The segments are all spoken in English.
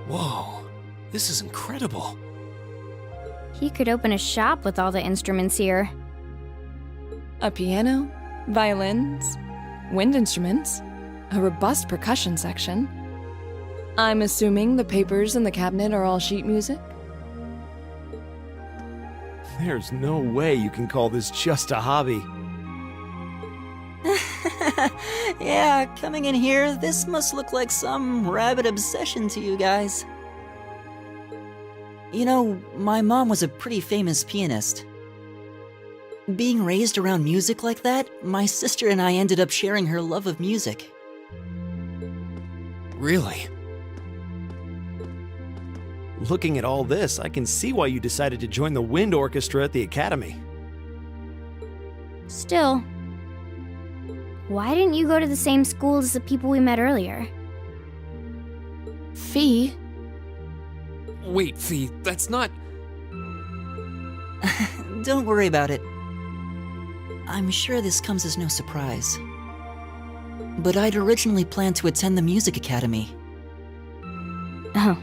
Whoa, this is incredible. He could open a shop with all the instruments here. A piano, violins, wind instruments, a robust percussion section. I'm assuming the papers in the cabinet are all sheet music? There's no way you can call this just a hobby. Yeah, coming in here, this must look like some rabid obsession to you guys. You know, my mom was a pretty famous pianist. Being raised around music like that, my sister and I ended up sharing her love of music. Really? Looking at all this, I can see why you decided to join the wind orchestra at the academy. Still, why didn't you go to the same school as the people we met earlier? Fee? Wait, Fee, that's not... Don't worry about it. I'm sure this comes as no surprise. But I'd originally planned to attend the music academy. Oh.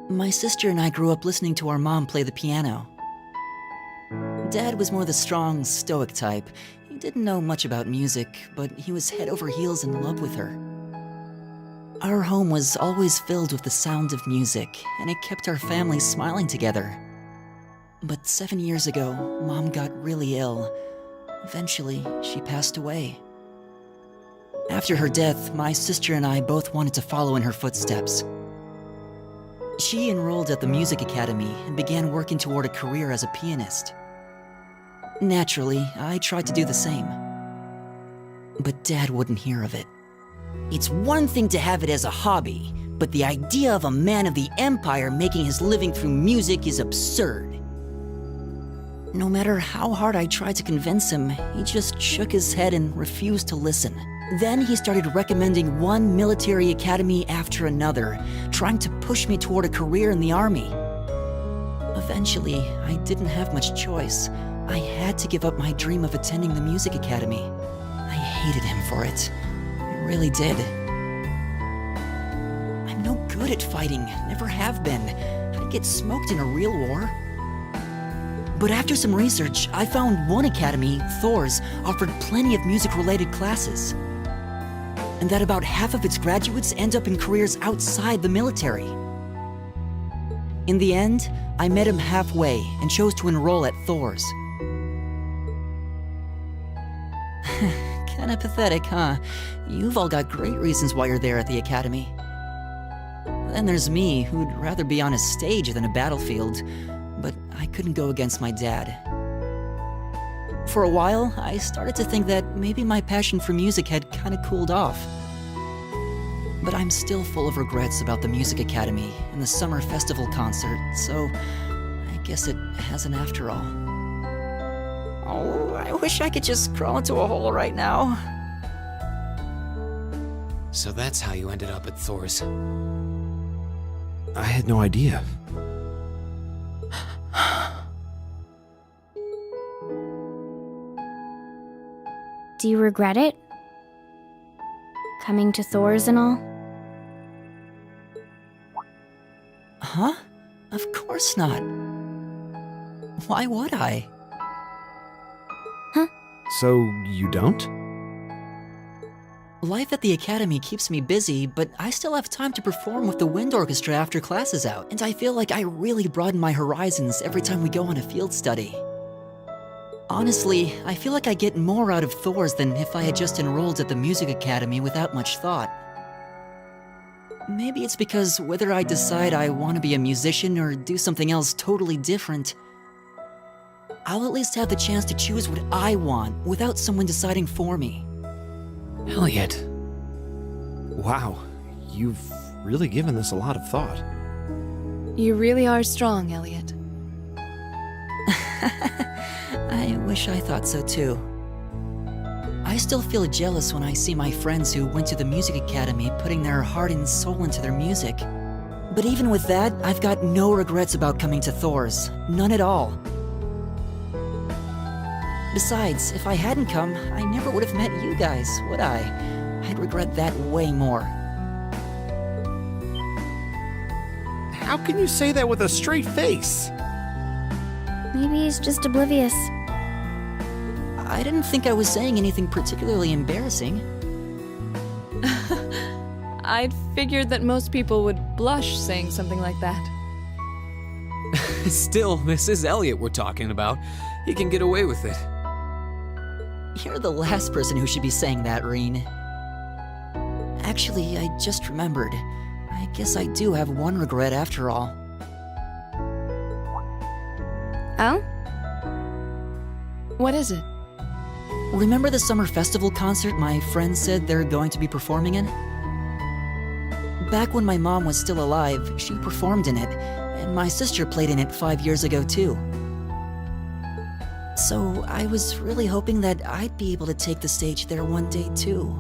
My sister and I grew up listening to our mom play the piano. Dad was more the strong, stoic type. He didn't know much about music, but he was head over heels in love with her. Our home was always filled with the sound of music, and it kept our family smiling together. But 7 years ago, Mom got really ill. Eventually, she passed away. After her death, my sister and I both wanted to follow in her footsteps. She enrolled at the music academy and began working toward a career as a pianist. Naturally, I tried to do the same. But Dad wouldn't hear of it. It's one thing to have it as a hobby, but the idea of a man of the Empire making his living through music is absurd. No matter how hard I tried to convince him, he just shook his head and refused to listen. Then he started recommending one military academy after another, trying to push me toward a career in the army. Eventually, I didn't have much choice. I had to give up my dream of attending the music academy. I hated him for it. I really did. I'm no good at fighting, never have been. I'd get smoked in a real war. But after some research, I found one academy, Thor's, offered plenty of music-related classes. And that about half of its graduates end up in careers outside the military. In the end, I met him halfway and chose to enroll at Thor's. Kinda pathetic, huh? You've all got great reasons why you're there at the academy. Then there's me, who'd rather be on a stage than a battlefield, but I couldn't go against my dad. For a while, I started to think that maybe my passion for music had kinda cooled off. But I'm still full of regrets about the music academy and the summer festival concert, so I guess it hasn't after all. Oh, I wish I could just crawl into a hole right now. So that's how you ended up at Thor's. I had no idea. Do you regret it? Coming to Thor's and all? Huh? Of course not. Why would I? So, you don't? Life at the academy keeps me busy, but I still have time to perform with the wind orchestra after class is out, and I feel like I really broaden my horizons every time we go on a field study. Honestly, I feel like I get more out of Thor's than if I had just enrolled at the music academy without much thought. Maybe it's because whether I decide I want to be a musician or do something else totally different, I'll at least have the chance to choose what I want without someone deciding for me. Elliot. Wow, you've really given this a lot of thought. You really are strong, Elliot. I wish I thought so too. I still feel jealous when I see my friends who went to the music academy putting their heart and soul into their music. But even with that, I've got no regrets about coming to Thor's. None at all. Besides, if I hadn't come, I never would have met you guys, would I? I'd regret that way more. How can you say that with a straight face? Maybe he's just oblivious. I didn't think I was saying anything particularly embarrassing. I'd figured that most people would blush saying something like that. Still, this is Elliot we're talking about. He can get away with it. You're the last person who should be saying that, Reen. Actually, I just remembered. I guess I do have one regret after all. Oh? What is it? Remember the summer festival concert my friends said they're going to be performing in? Back when my mom was still alive, she performed in it, and my sister played in it 5 years ago too. So I was really hoping that I'd be able to take the stage there one day too.